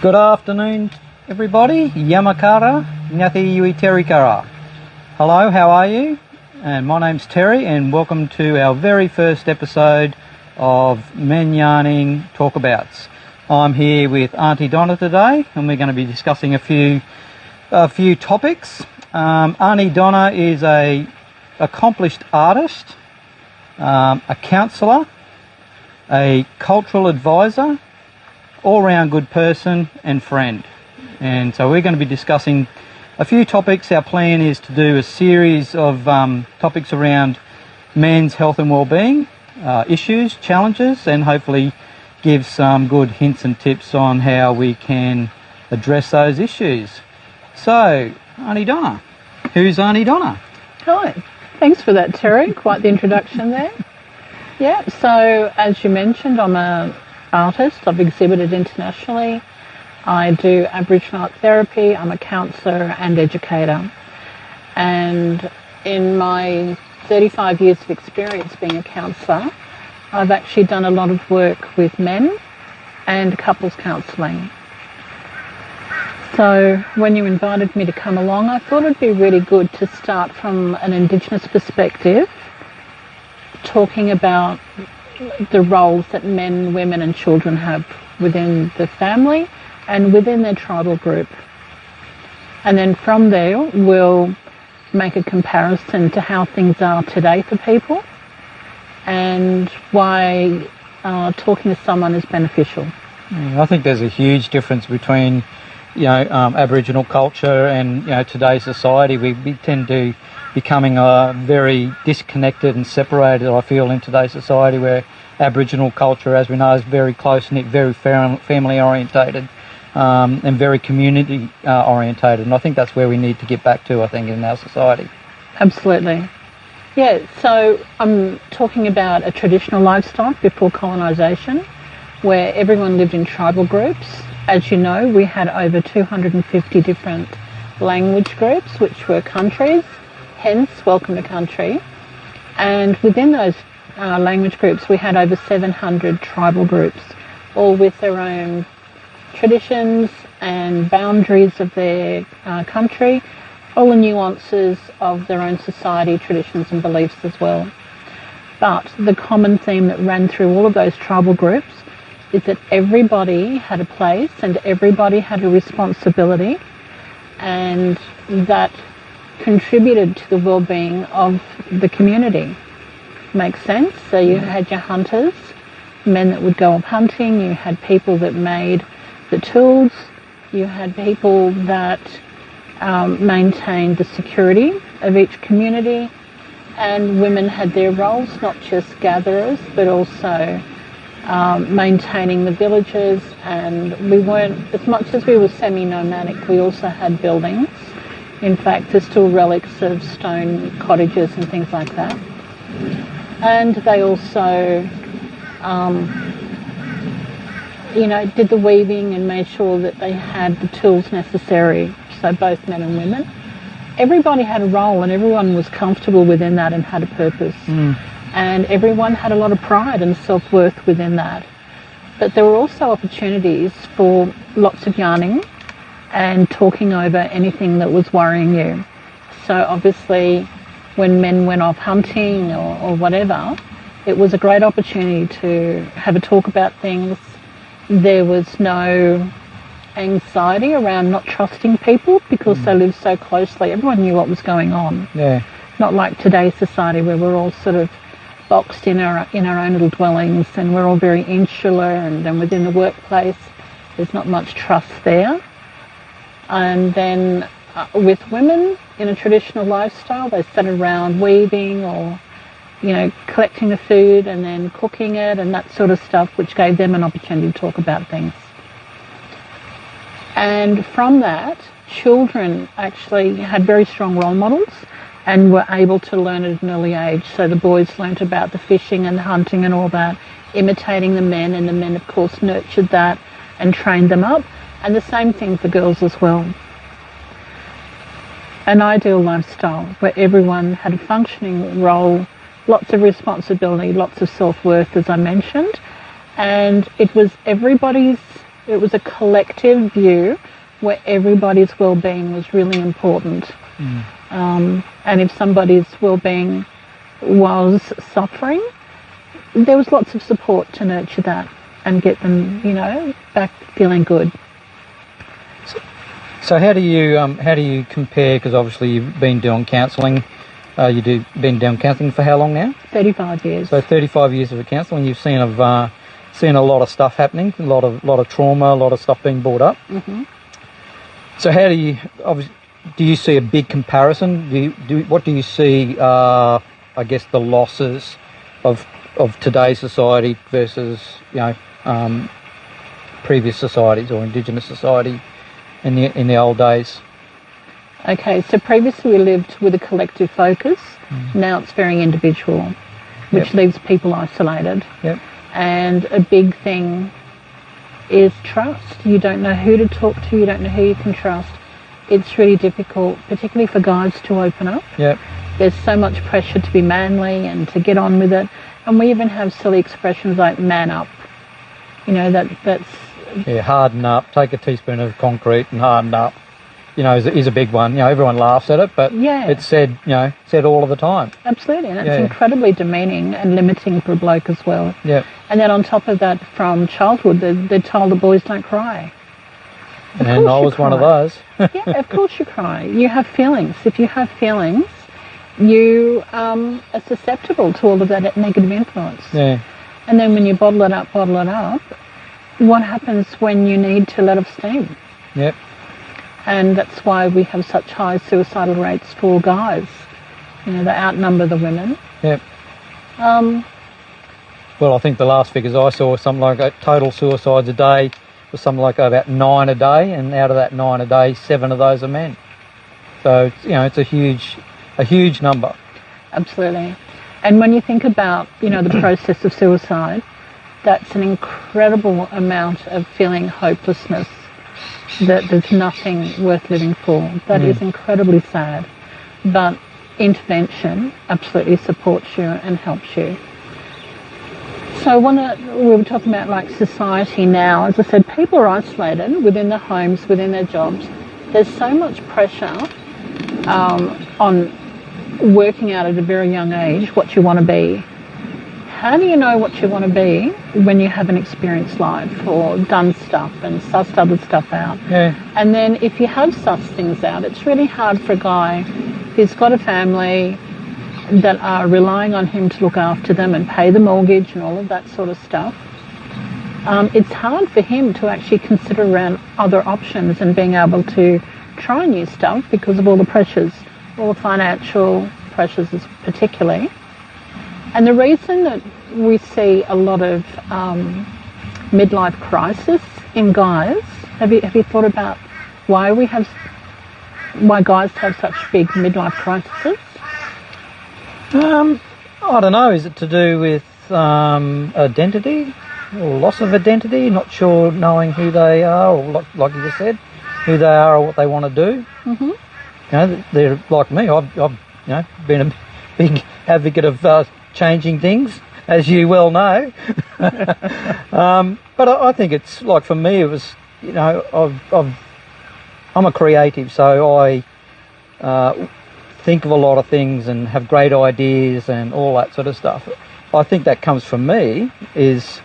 Good afternoon, everybody. Yamakara, Ngati Yui Terikara. Hello, how are you? And my name's Terry, and welcome to our very first episode of Men Yarning Talkabouts. I'm here with Aunty Donna today, and we're going to be discussing a few topics. Aunty Donna is a accomplished artist, a counsellor, a cultural advisor, all-round good person and friend. And so we're going to be discussing a few topics. Our plan is to do a series of topics around men's health and well-being, issues, challenges, and hopefully give some good hints and tips on how we can address those issues. So, Aunty Donna. Who's Aunty Donna? Hi. Thanks for that, Terry. Quite the introduction there. Yeah, so as you mentioned, I'm an artist. I've exhibited internationally. I do Aboriginal art therapy. I'm a counsellor and educator. And in my 35 years of experience being a counsellor, I've actually done a lot of work with men and couples counselling. So when you invited me to come along, I thought it'd be really good to start from an Indigenous perspective, talking about the roles that men, women and children have within the family and within their tribal group. And then from there, we'll make a comparison to how things are today for people and why talking to someone is beneficial. I think there's a huge difference between Aboriginal culture and today's society. We tend to becoming very disconnected and separated, I feel, in today's society, where Aboriginal culture, as we know, is very close-knit, very family orientated, and very community orientated. And I think that's where we need to get back to, I think, in our society. Absolutely. Yeah, so I'm talking about a traditional lifestyle before colonisation, where everyone lived in tribal groups. As you know, we had over 250 different language groups, which were countries, hence welcome to country. And within those language groups, we had over 700 tribal groups, all with their own traditions and boundaries of their country, all the nuances of their own society, traditions and beliefs as well. But the common theme that ran through all of those tribal groups is that everybody had a place and everybody had a responsibility, and that contributed to the well-being of the community. Makes sense? So you had your hunters, men that would go off hunting, you had people that made the tools, you had people that maintained the security of each community, and women had their roles, not just gatherers, but also maintaining the villages. And we weren't, as much as we were semi-nomadic, we also had buildings. In fact, there's still relics of stone cottages and things like that. And they also, did the weaving and made sure that they had the tools necessary, so both men and women. Everybody had a role and everyone was comfortable within that and had a purpose. And everyone had a lot of pride and self-worth within that. But there were also opportunities for lots of yarning and talking over anything that was worrying you. So obviously when men went off hunting or whatever, it was a great opportunity to have a talk about things. There was no anxiety around not trusting people because they lived so closely. Everyone knew what was going on. Yeah. Not like today's society where we're all sort of boxed in our own little dwellings and we're all very insular, and then within the workplace there's not much trust there. And then with women in a traditional lifestyle, they sat around weaving or collecting the food and then cooking it and that sort of stuff, which gave them an opportunity to talk about things. And from that, children actually had very strong role models and were able to learn at an early age. So the boys learnt about the fishing and the hunting and all that, imitating the men, and the men of course nurtured that and trained them up. And the same thing for girls as well. An ideal lifestyle where everyone had a functioning role, lots of responsibility, lots of self-worth, as I mentioned, and it was everybody's It was a collective view where everybody's well-being was really important. And if somebody's well-being was suffering, there was lots of support to nurture that and get them, back feeling good. So how do you compare? Because obviously you've been doing counselling. Been doing counselling for how long now? 35 years. So 35 years of counselling. You've seen a lot of stuff happening, a lot of trauma, a lot of stuff being brought up. Mm-hmm. So how do you see a big comparison? What do you see? I guess the losses of today's society versus previous societies or Indigenous society in the old days. Okay, so previously we lived with a collective focus. Now it's very individual, which leaves people isolated. Yep. And a big thing is trust. You don't know who to talk to, you don't know who you can trust. It's really difficult, particularly for guys, to open up. Yep. There's so much pressure to be manly and to get on with it. And we even have silly expressions like man up. That's... Yeah, harden up, take a teaspoon of concrete and harden up. Is a big one. Everyone laughs at it, but it's said all of the time. Absolutely, and it's incredibly demeaning and limiting for a bloke as well. Yeah. And then on top of that, from childhood, they're told the boys don't cry. And I was one of those. Yeah, of course you cry. You have feelings. If you have feelings, you are susceptible to all of that negative influence. Yeah. And then when you bottle it up, what happens when you need to let off steam? Yep. And that's why we have such high suicidal rates for guys. They outnumber the women. Yep. Well, I think the last figures I saw was something like total suicides a day was something like about 9 a day, and out of that 9 a day, 7 of those are men. So it's a huge number. Absolutely. And when you think about the process of suicide, that's an incredible amount of feeling hopelessness, that there's nothing worth living for. That is incredibly sad. But intervention absolutely supports you and helps you. So we were talking about like society now. As I said, people are isolated within their homes, within their jobs. There's so much pressure on working out at a very young age what you want to be. How do you know what you want to be when you haven't experienced life or done stuff and sussed other stuff out? Yeah. And then if you have sussed things out, it's really hard for a guy who's got a family that are relying on him to look after them and pay the mortgage and all of that sort of stuff. It's hard for him to actually consider around other options and being able to try new stuff because of all the pressures, all the financial pressures particularly. And the reason that we see a lot of midlife crisis in guys, have you thought about why guys have such big midlife crises? I don't know. Is it to do with identity or loss of identity? Not sure, knowing who they are, or like you just said, who they are or what they want to do. Mm-hmm. They're like me. I've been a big advocate of changing things, as you well know. But I think it's like, for me, it was, I'm a creative, so I think of a lot of things and have great ideas and all that sort of stuff. I think that comes from me is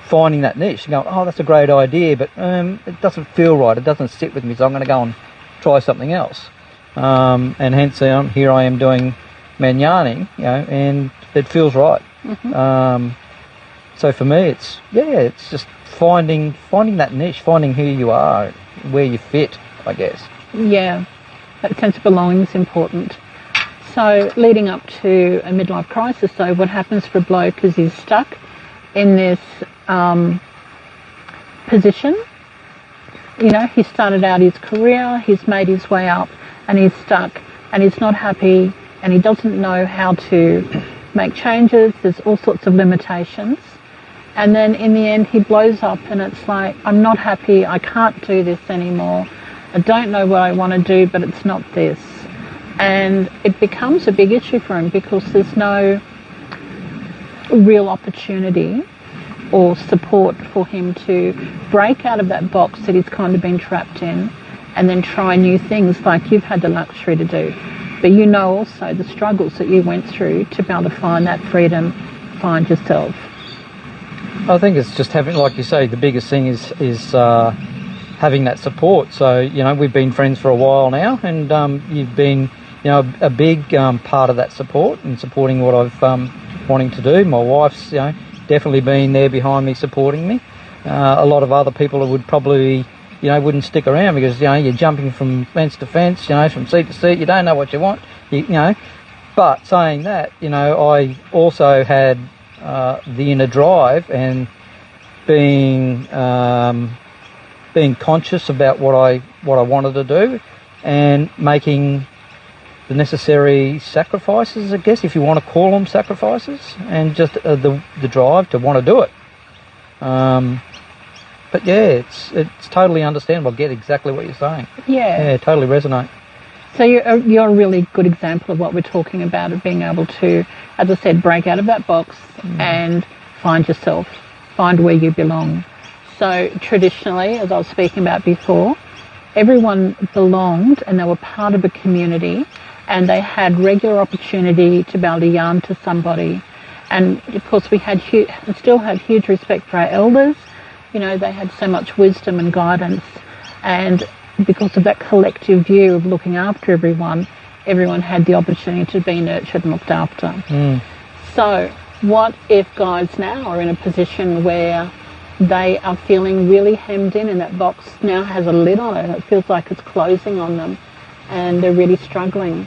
finding that niche, going, oh, that's a great idea, but it doesn't feel right, it doesn't sit with me, so I'm going to go and try something else. And hence here I am doing manyaning, and it feels right. Mm-hmm. So for me, it's just finding that niche, finding who you are, where you fit, I guess. Yeah, that sense of belonging is important. So leading up to a midlife crisis, so what happens for a bloke is he's stuck in this position. He started out his career, he's made his way up, and he's stuck, and he's not happy, and he doesn't know how to make changes. There's all sorts of limitations. And then in the end, he blows up, and it's like, I'm not happy, I can't do this anymore. I don't know what I want to do, but it's not this. And it becomes a big issue for him because there's no real opportunity or support for him to break out of that box that he's kind of been trapped in and then try new things like you've had the luxury to do. But you know also the struggles that you went through to be able to find that freedom, find yourself. I think it's just having, like you say, the biggest thing is having that support. So, you know, we've been friends for a while now, and you've been, you know, a big part of that support and supporting what I've wanting to do. My wife's, you know, definitely been there behind me, supporting me. A lot of other people would probably, you know, wouldn't stick around because, you know, you're jumping from fence to fence, you know, from seat to seat. You don't know what you want, you know. But saying that, you know, I also had the inner drive and being conscious about what I wanted to do and making the necessary sacrifices, I guess, if you want to call them sacrifices, and just the drive to want to do it. But yeah, it's totally understandable. I get exactly what you're saying. Yeah, totally resonate. So you're a really good example of what we're talking about, of being able to, as I said, break out of that box and find yourself, find where you belong. So traditionally, as I was speaking about before, everyone belonged and they were part of a community, and they had regular opportunity to be able to yarn to somebody. And of course we had still had huge respect for our elders. You know, they had so much wisdom and guidance, and because of that collective view of looking after everyone had the opportunity to be nurtured and looked after. So what if guys now are in a position where they are feeling really hemmed in and that box now has a lid on it and it feels like it's closing on them and they're really struggling?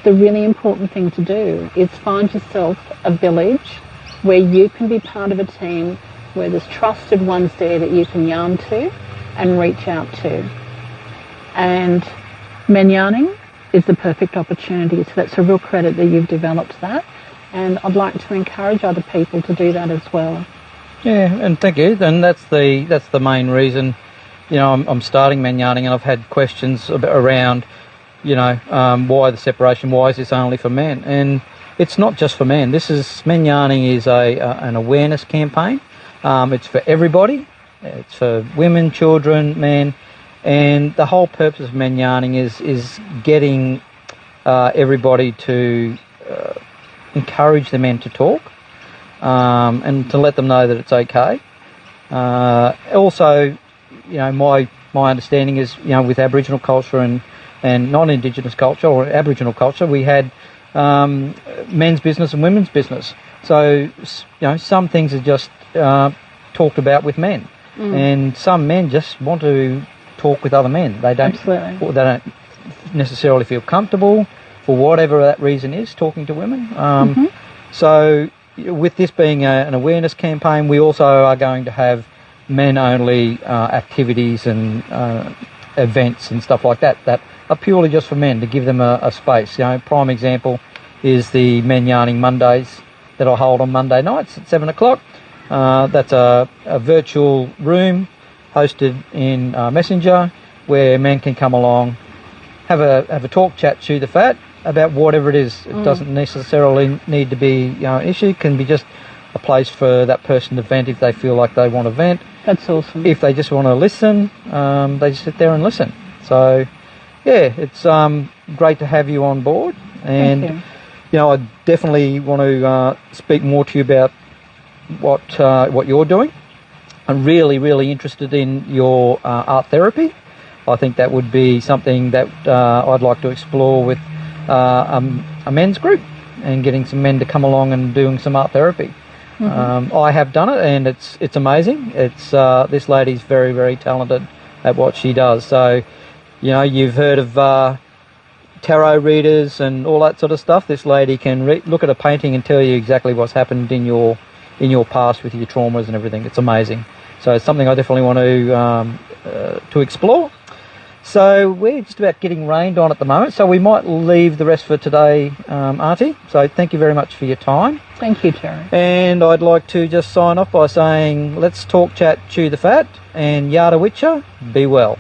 The really important thing to do is find yourself a village where you can be part of a team, where there's trusted ones there that you can yarn to and reach out to. And men yarning is the perfect opportunity, so that's a real credit that you've developed that, and I'd like to encourage other people to do that as well. Yeah, and thank you. And that's the main reason, you know, I'm starting men yarning, and I've had questions around, you know, why the separation, why is this only for men? And it's not just for men. Men yarning is an awareness campaign. It's for everybody. It's for women, children, men. And the whole purpose of men yarning is getting everybody to encourage the men to talk and to let them know that it's okay. Also, you know, my understanding is, you know, with Aboriginal culture and non-Indigenous culture or Aboriginal culture, we had men's business and women's business. So, you know, some things are just talked about with men, and some men just want to talk with other men. They don't necessarily feel comfortable for whatever that reason is talking to women. So with this being an awareness campaign, we also are going to have men only activities and events and stuff like that are purely just for men, to give them a space. You know, prime example is the Men Yarning Mondays that I hold on Monday nights at 7 o'clock. That's a virtual room hosted in Messenger, where men can come along, have a talk, chat, chew the fat about whatever it is. It doesn't necessarily need to be, you know, an issue. It can be just a place for that person to vent if they feel like they want to vent. That's awesome. If they just want to listen, they just sit there and listen. So, yeah, it's great to have you on board. And, you know, I definitely want to speak more to you about what you're doing. I'm really, really interested in your art therapy. I think that would be something that I'd like to explore with a men's group, and getting some men to come along and doing some art therapy. I have done it, and it's amazing. This lady's very, very talented at what she does. So, you know, you've heard of tarot readers and all that sort of stuff. This lady can look at a painting and tell you exactly what's happened in your past with your traumas and everything. It's amazing. So it's something I definitely want to explore. So we're just about getting rained on at the moment, so we might leave the rest for today, Aunty. So thank you very much for your time. Thank you, Terry. And I'd like to just sign off by saying, let's talk, chat, chew the fat, and Yada Witcher, be well.